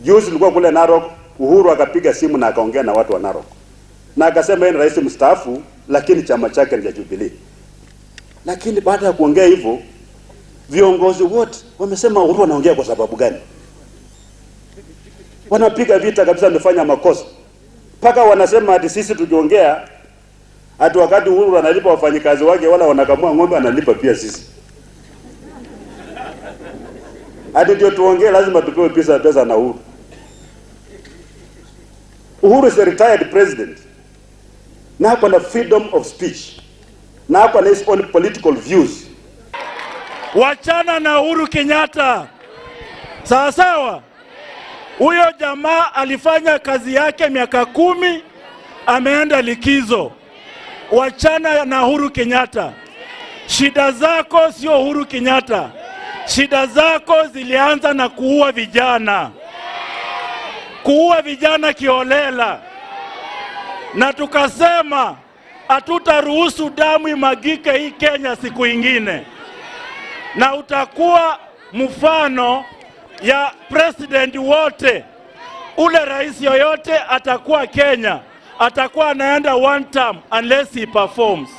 Juzi tulikuwa kule Narok, Uhuru akapiga simu na akaongea na watu wa Narok. Na akasema yeye ni rais mstaafu lakini chama chake ni Jubilee. Lakini baada ya kuongea hivyo, viongozi wote wamesema Uhuru anaongea kwa sababu gani? Wanapiga vita kabisa, amefanya makosa. Paka wanasema ati sisi tukiongea ati wakati Uhuru analipa wafanyikazi wake wala wanakamua ng'ombe analipa pia sisi. Ati ndio tuongee lazima tupewe pesa na Uhuru. Uhuru is a retired president. Na ako na freedom of speech. Na ako na his own political views. Wachana na Uhuru Kenyatta. Sawa sawa. Huyo jamaa alifanya kazi yake miaka 10, ameenda likizo. Wachana na Uhuru Kenyatta. Shida zako sio Uhuru Kenyatta. Shida zako zilianza na kuua vijana. Kuua vijana kiholela. Na tukasema hatutaruhusu damu imagike hii Kenya siku ingine. Na utakuwa mfano ya president wote. Ule rais yoyote atakuwa Kenya, atakuwa anaenda one term unless he performs.